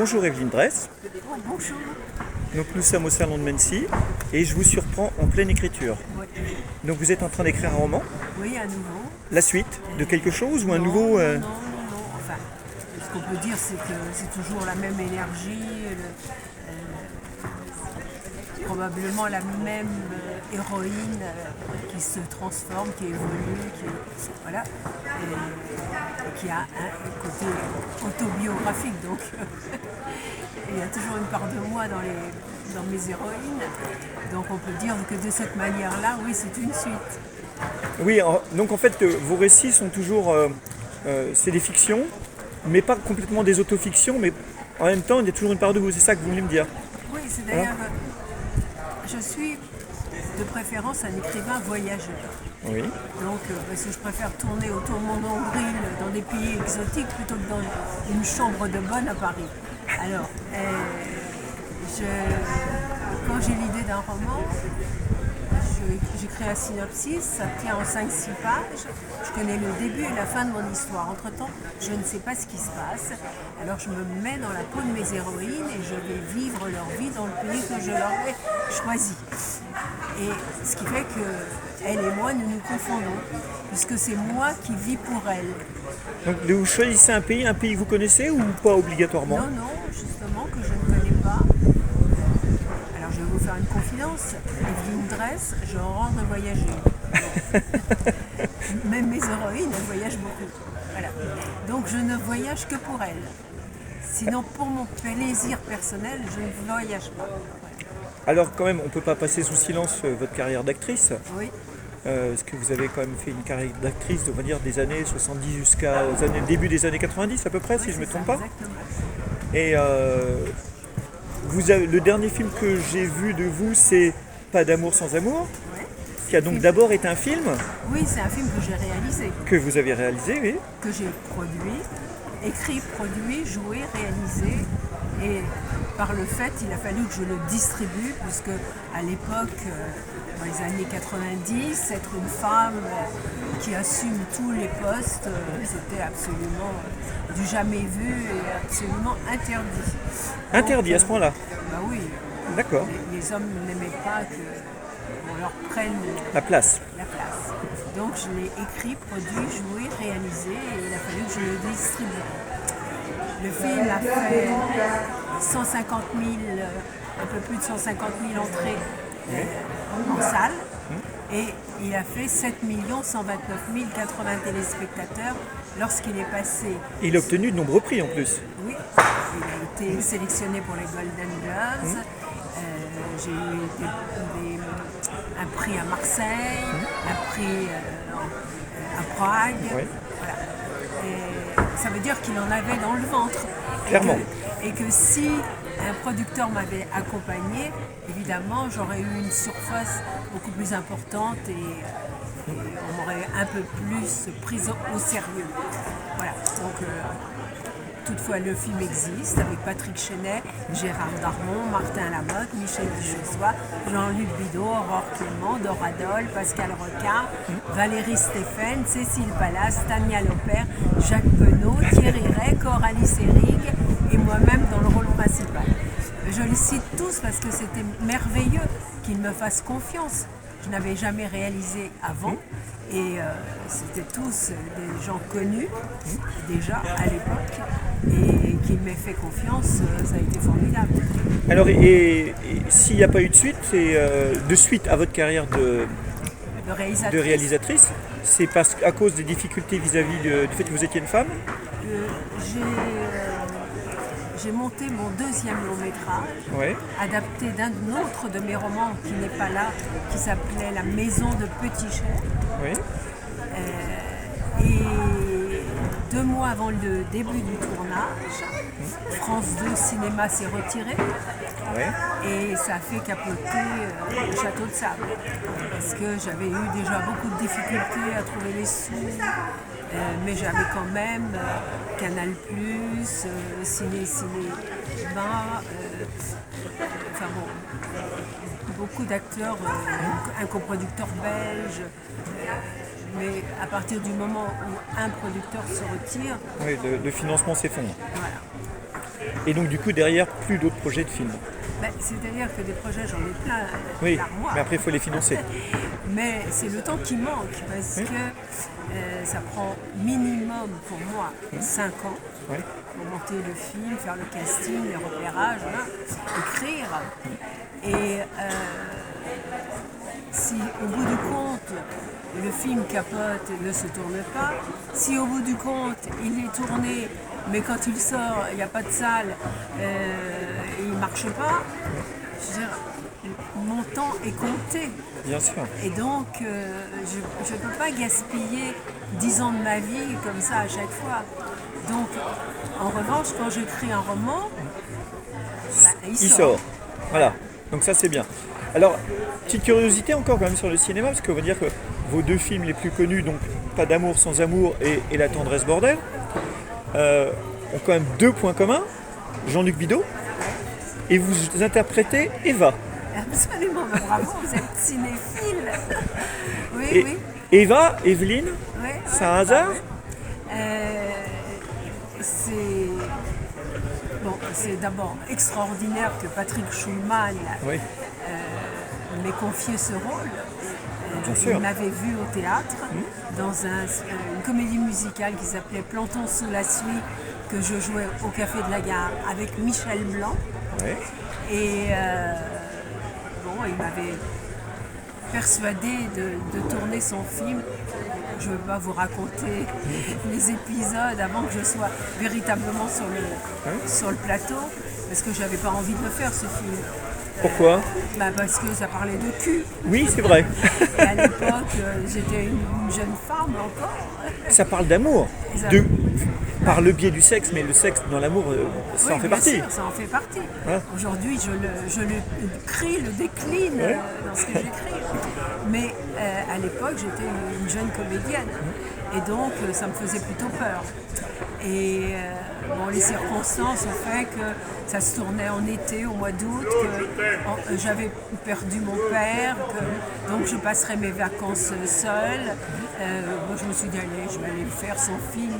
Bonjour Evelyne Dress. Oh, bonjour. Donc nous sommes au salon de Mency et je vous surprends en pleine écriture. Oui, Donc vous êtes en train d'écrire un roman, oui, à nouveau. la suite de quelque chose ou un Non, nouveau non, non, non. Enfin, ce qu'on peut dire, c'est que c'est toujours la même énergie, probablement la même héroïne qui se transforme, qui évolue, voilà, et qui a un côté autobiographique. Donc, il y a toujours une part de moi dans mes héroïnes. Donc, on peut dire que de cette manière-là, oui, c'est une suite. Oui, donc en fait vos récits sont toujours, c'est des fictions, mais pas complètement des autofictions, mais en même temps il y a toujours une part de vous, c'est ça que vous voulez me dire. Oui, c'est Voilà. d'ailleurs, je suis de préférence un écrivain voyageur. Oui. Donc, parce que je préfère tourner autour de mon nombril dans des pays exotiques plutôt que dans une chambre de bonne à Paris. Alors, quand j'ai l'idée d'un roman, j'écris un synopsis, ça tient en 5-6 pages. Je connais le début et la fin de mon histoire. Entre-temps, je ne sais pas ce qui se passe. Alors je me mets dans la peau de mes héroïnes et je vais vivre leur vie dans le pays que je leur ai choisi. Et ce qui fait que elle et moi, nous nous confondons, puisque c'est moi qui vis pour elle. Donc vous choisissez un pays que vous connaissez ou pas obligatoirement? Non, non, justement, que je ne connais pas. Alors je vais vous faire une confidence. Evelyne Dress, j'ai horreur de voyager. Même mes héroïnes, elles voyagent beaucoup. Voilà. Donc je ne voyage que pour elles. Sinon, pour mon plaisir personnel, je ne voyage pas. Voilà. Alors quand même on ne peut pas passer sous silence votre carrière d'actrice. Oui, Parce que vous avez quand même fait une carrière d'actrice, on va dire, des années 70 jusqu'aux années, début des années 90 à peu près, oui, si je ne me c'est trompe ça, pas. exactement. Et le dernier film que j'ai vu de vous, c'est Pas d'amour sans amour, Ouais. qui a donc d'abord été un film Oui, c'est un film que j'ai réalisé, que vous avez réalisé, oui. que j'ai produit, écrit, produit, joué, réalisé. Et par le fait, il a fallu que je le distribue, puisque à l'époque, dans les années 90, être une femme qui assume tous les postes, c'était absolument du jamais vu et absolument interdit. Interdit Donc, à ce point-là. Bah oui, D'accord. les hommes n'aimaient pas qu'on leur prenne La place. la place. Donc je l'ai écrit, produit, joué, réalisé et il a fallu que je le distribue. Le film a fait 150 000, un peu plus de 150 000 entrées en salle et il a fait 7 129 080 téléspectateurs lorsqu'il est passé. Il a obtenu de nombreux prix en plus. Oui, il a été sélectionné pour les Golden Globes. J'ai eu un prix à Marseille, un prix à Prague. Oui. Voilà. Et ça veut dire qu'il en avait dans le ventre. Clairement. Et que si un producteur m'avait accompagné, évidemment, j'aurais eu une surface beaucoup plus importante et on m'aurait un peu plus prise au sérieux. Voilà. Donc, toutefois, le film existe avec Patrick Chenet, Gérard Darmon, Martin Lamotte, Michel Duchossois, Jean-Luc Bidot, Aurore Clément, Dora Dole, Pascal Recard, Valérie Stéphane, Cécile Pallas, Tania Lopère, Jacques Penaud, Thierry Ray, Coralie Sérig et moi-même dans le rôle principal. Je les cite tous parce que c'était merveilleux qu'ils me fassent confiance. Je n'avais jamais réalisé avant et c'était tous des gens connus déjà à l'époque et qu'ils m'aient fait confiance, ça a été formidable. Alors, et s'il n'y a pas eu de suite, de suite à votre carrière De de réalisatrice, réalisatrice, c'est à cause des difficultés vis-à-vis du fait que vous étiez une femme? j'ai monté mon deuxième long métrage, Oui. adapté d'un autre de mes romans qui n'est pas là, qui s'appelait La Maison de Petit Cher. Oui. Et 2 mois avant le début du tournage, France 2 Cinéma s'est retiré Oui. et ça a fait capoter le château de sable. Parce que j'avais eu déjà beaucoup de difficultés à trouver les sous, mais j'avais quand même Canal+, Ciné, enfin bon, beaucoup d'acteurs, un coproducteur belge. Mais à partir du moment où un producteur se retire, Oui, le financement s'effondre. voilà. Et donc du coup derrière plus d'autres projets de films. Ben, c'est-à-dire que des projets, j'en ai plein Oui, l'armoire. mais après il faut les financer. Mais c'est le temps qui manque parce que ça prend minimum pour moi 5 ans Oui. pour monter le film, faire le casting, les repérages, voilà, écrire. Et si au bout du compte le film capote et ne se tourne pas, si au bout du compte il est tourné mais quand il sort il n'y a pas de salle et il ne marche pas, je veux dire, mon temps est compté. Bien sûr. Et donc, je ne peux pas gaspiller 10 ans de ma vie comme ça à chaque fois. Donc, en revanche, quand j'écris un roman, il sort. Voilà, donc ça c'est bien. Alors, petite curiosité encore quand même sur le cinéma, parce qu'on va dire que vos 2 films les plus connus, donc Pas d'amour sans amour et La tendresse bordel, ont quand même 2 points communs. Jean-Luc Bidault, et vous interprétez Eva. Absolument, bravo, vous êtes cinéphile. Oui, Et oui. Eva, Evelyne, Oui, c'est un hasard? C'est d'abord extraordinaire que Patrick Schulman Oui, m'ait confié ce rôle. Bien Il sûr. m'avait vu au théâtre dans une comédie musicale qui s'appelait Plantons sous la suie, que je jouais au Café de la Gare avec Michel Blanc. oui. Et il m'avait persuadé de tourner son film. Je ne veux pas vous raconter les épisodes avant que je sois véritablement sur le plateau, parce que je n'avais pas envie de le faire, ce film. Pourquoi? Parce que ça parlait de cul. Oui, c'est vrai. Et à l'époque, j'étais une jeune femme encore. Ça parle d'amour, Ça- par le biais du sexe, mais le sexe dans l'amour, ça Oui, en fait bien partie. sûr, ça en fait partie. Hein? Aujourd'hui, je le crie, le décline dans ce que j'écris. Mais à l'époque, j'étais une jeune comédienne. Et donc, ça me faisait plutôt peur. Et les circonstances ont fait que ça se tournait en été, au mois d'août, que j'avais perdu mon père, donc je passerais mes vacances seule. Je me suis dit, allez, je vais aller faire son film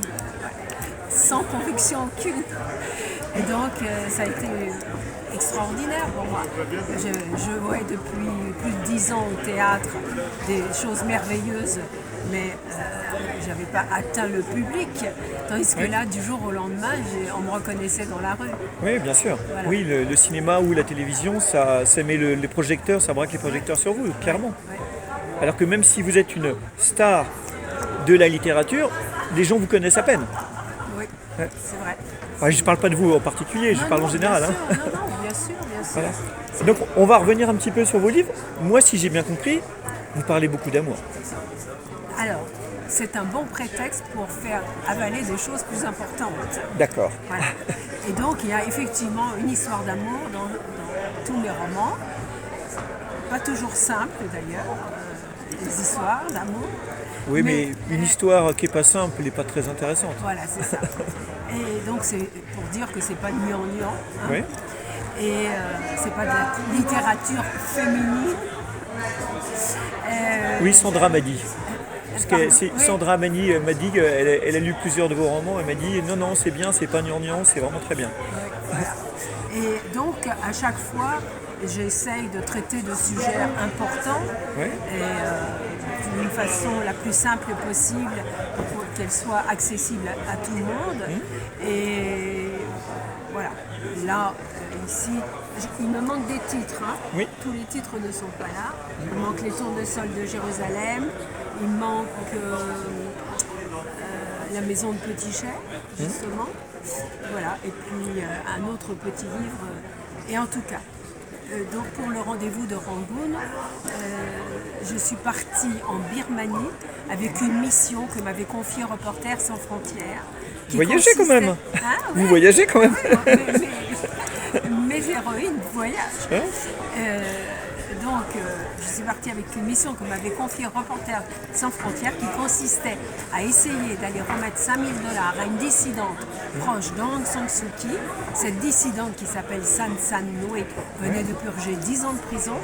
sans conviction aucune. Et donc, ça a été extraordinaire pour moi. Je voyais depuis plus de 10 ans au théâtre des choses merveilleuses, mais je n'avais pas atteint le public. Tandis que là, du jour au lendemain, on me reconnaissait dans la rue. Oui, bien sûr. Voilà. Oui, le cinéma ou la télévision, ça met les projecteurs, ça braque les projecteurs sur vous, clairement. Ouais. Alors que même si vous êtes une star de la littérature, les gens vous connaissent à peine. Oui, Ouais. c'est vrai. Enfin, je ne parle pas de vous en particulier, je Non, parle en non, général. Bien Hein. sûr, non, bien sûr, bien sûr. Voilà. Donc on va revenir un petit peu sur vos livres. Moi, si j'ai bien compris, vous parlez beaucoup d'amour. Alors, c'est un bon prétexte pour faire avaler des choses plus importantes. D'accord. Voilà. Et donc, il y a effectivement une histoire d'amour dans tous mes romans. Pas toujours simple d'ailleurs, des histoires d'amour. Oui, mais une histoire qui n'est pas simple, elle n'est pas très intéressante. Voilà, c'est ça. Et donc, c'est pour dire que c'est pas gnangnan. Hein. Oui. Et c'est pas de la littérature féminine. Oui, Sandra m'a dit. Parce que Oui. Sandra m'a dit qu'elle a lu plusieurs de vos romans. Elle m'a dit non, c'est bien, c'est pas gnangnan, c'est vraiment très bien. Voilà. Et donc, à chaque fois, j'essaye de traiter de sujets importants Oui. et d'une façon la plus simple possible pour qu'elle soit accessible à tout le monde. Et voilà. Là, ici, il me manque des titres. Hein. Oui. Tous les titres ne sont pas là. Il manque les tournesols de Jérusalem. Il manque la maison de Petit-Chais, justement. Voilà. Et puis un autre petit livre. Et en tout cas, donc pour le rendez-vous de Rangoon, je suis partie en Birmanie avec une mission que m'avait confiée Reporters sans frontières. Vous voyagez quand même. Hein, Vous ouais. voyagez quand même. Mes héroïnes voyagent. Hein donc, je suis partie avec une mission que m'avait confiée Reporters sans frontières qui consistait à essayer d'aller remettre 5 000 $ à une dissidente proche d'Aung San Suu Kyi. Cette dissidente qui s'appelle San San Noe venait de purger 10 ans de prison,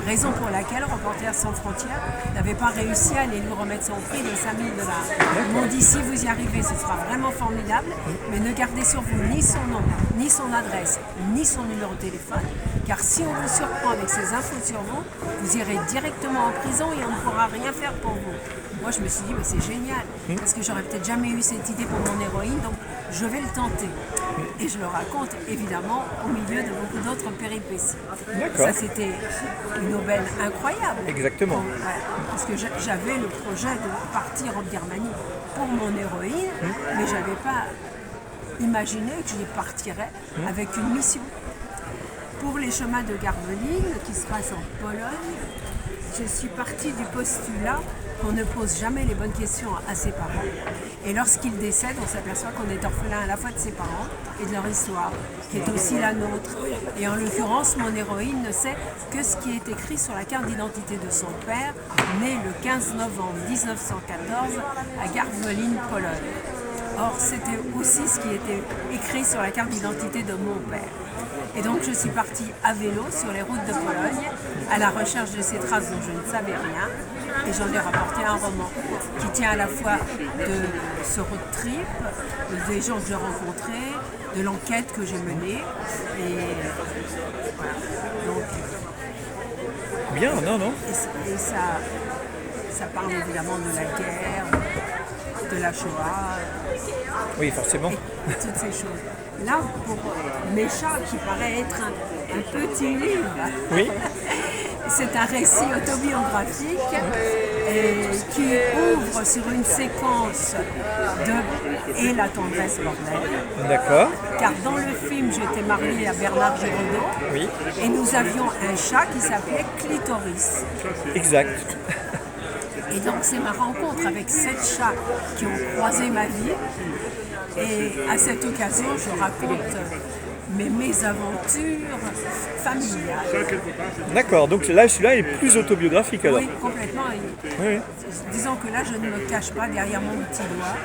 raison pour laquelle Reporters sans frontières n'avait pas réussi à aller lui remettre son prix de 5 000 $. Ils m'ont dit si vous y arrivez, ce sera vraiment formidable, mais ne gardez sur vous ni son nom, ni son adresse, ni son numéro de téléphone, car si on vous surprend avec ces infos sur vous, vous irez directement en prison et on ne pourra rien faire pour vous. Moi je me suis dit mais c'est génial, parce que j'aurais peut-être jamais eu cette idée pour mon héroïne, donc je vais le tenter. Et je le raconte évidemment au milieu de beaucoup d'autres péripéties. D'accord. Ça c'était une aubaine incroyable. Exactement. Ouais, parce que j'avais le projet de partir en Birmanie pour mon héroïne, mais je n'avais pas imaginé que je partirais avec une mission. Pour les chemins de Garveline, qui se passent en Pologne, je suis partie du postulat qu'on ne pose jamais les bonnes questions à ses parents. Et lorsqu'ils décèdent, on s'aperçoit qu'on est orphelin à la fois de ses parents et de leur histoire, qui est aussi la nôtre. Et en l'occurrence, mon héroïne ne sait que ce qui est écrit sur la carte d'identité de son père, né le 15 novembre 1914 à Garveline, Pologne. Or, c'était aussi ce qui était écrit sur la carte d'identité de mon père. Et donc, je suis partie à vélo sur les routes de Pologne, à la recherche de ces traces dont je ne savais rien. Et j'en ai rapporté un roman qui tient à la fois de ce road trip, des gens que j'ai rencontrés, de l'enquête que j'ai menée. Et voilà. Donc, Bien, non. et ça parle évidemment de la guerre, de la Shoah. Oui, forcément. Et toutes ces choses. Là, pour Mécha, qui paraît être un petit livre, Oui. c'est un récit autobiographique qui ouvre sur une séquence de Et la tendresse bordel. D'accord. Car dans le film, j'étais mariée à Bernard Giraudot Oui. et nous avions un chat qui s'appelait Clitoris. Exact. Et donc c'est ma rencontre avec 7 chats qui ont croisé ma vie. Et à cette occasion, je raconte mes mésaventures familiales. D'accord. Donc là, celui-là est plus autobiographique alors. Oui, complètement. Oui. Disons que là, je ne me cache pas derrière mon petit doigt.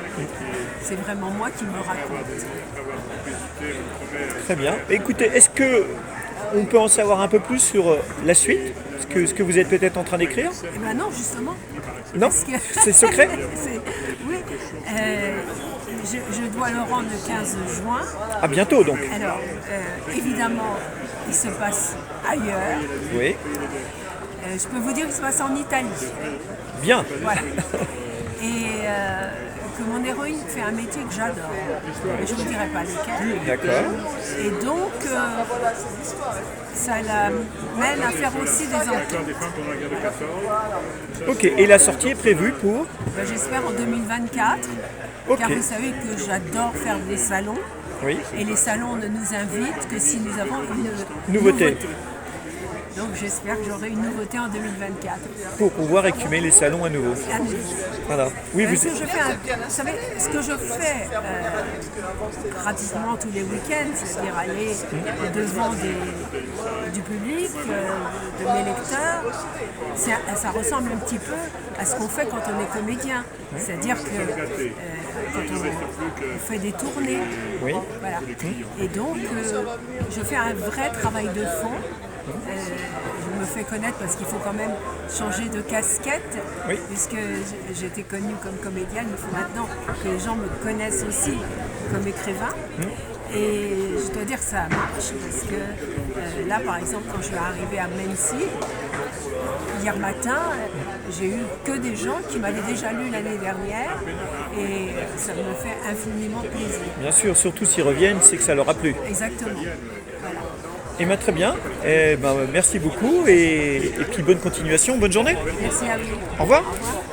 C'est vraiment moi qui me raconte. Très bien. Écoutez, est-ce que on peut en savoir un peu plus sur la suite, ce que vous êtes peut-être en train d'écrire? Eh bien non, justement. Non, Parce que- c'est secret. Oui. Je dois le rendre le 15 juin. À bientôt donc. Alors, évidemment, il se passe ailleurs. Oui. Je peux vous dire qu'il se passe en Italie. Bien. Voilà. Et que mon héroïne fait un métier que j'adore. Mais je ne vous dirai pas lequel. D'accord. Et donc, ça la mène à faire aussi des enquêtes. Ok. Et la sortie est prévue pour? Ben, j'espère en 2024. Ok. Car vous savez que j'adore faire des salons. Oui. Et les salons ne nous invitent que si nous avons une Nouveauté. Donc j'espère que j'aurai une nouveauté en 2024. Pour pouvoir écumer les salons à nouveau. À nouveau. Voilà. Oui, Parce vous. que vous savez, ce que je fais pratiquement tous les week-ends, c'est-à-dire aller devant du public, de mes lecteurs, ça ressemble un petit peu à ce qu'on fait quand on est comédien. C'est-à-dire que quand on fait des tournées. Oui. Voilà. Et donc, je fais un vrai travail de fond. Je me fais connaître parce qu'il faut quand même changer de casquette, Oui. puisque j'étais connue comme comédienne. Il faut maintenant que les gens me connaissent aussi comme écrivain. Et je dois dire que ça marche parce que là, par exemple, quand je suis arrivée à Mency, hier matin, j'ai eu que des gens qui m'avaient déjà lu l'année dernière et ça me fait infiniment plaisir. Bien sûr, surtout s'ils reviennent, c'est que ça leur a plu. Exactement. Voilà. Et bien, très bien. Et ben, merci beaucoup et puis bonne continuation, bonne journée. Merci à vous. Au revoir. Au revoir.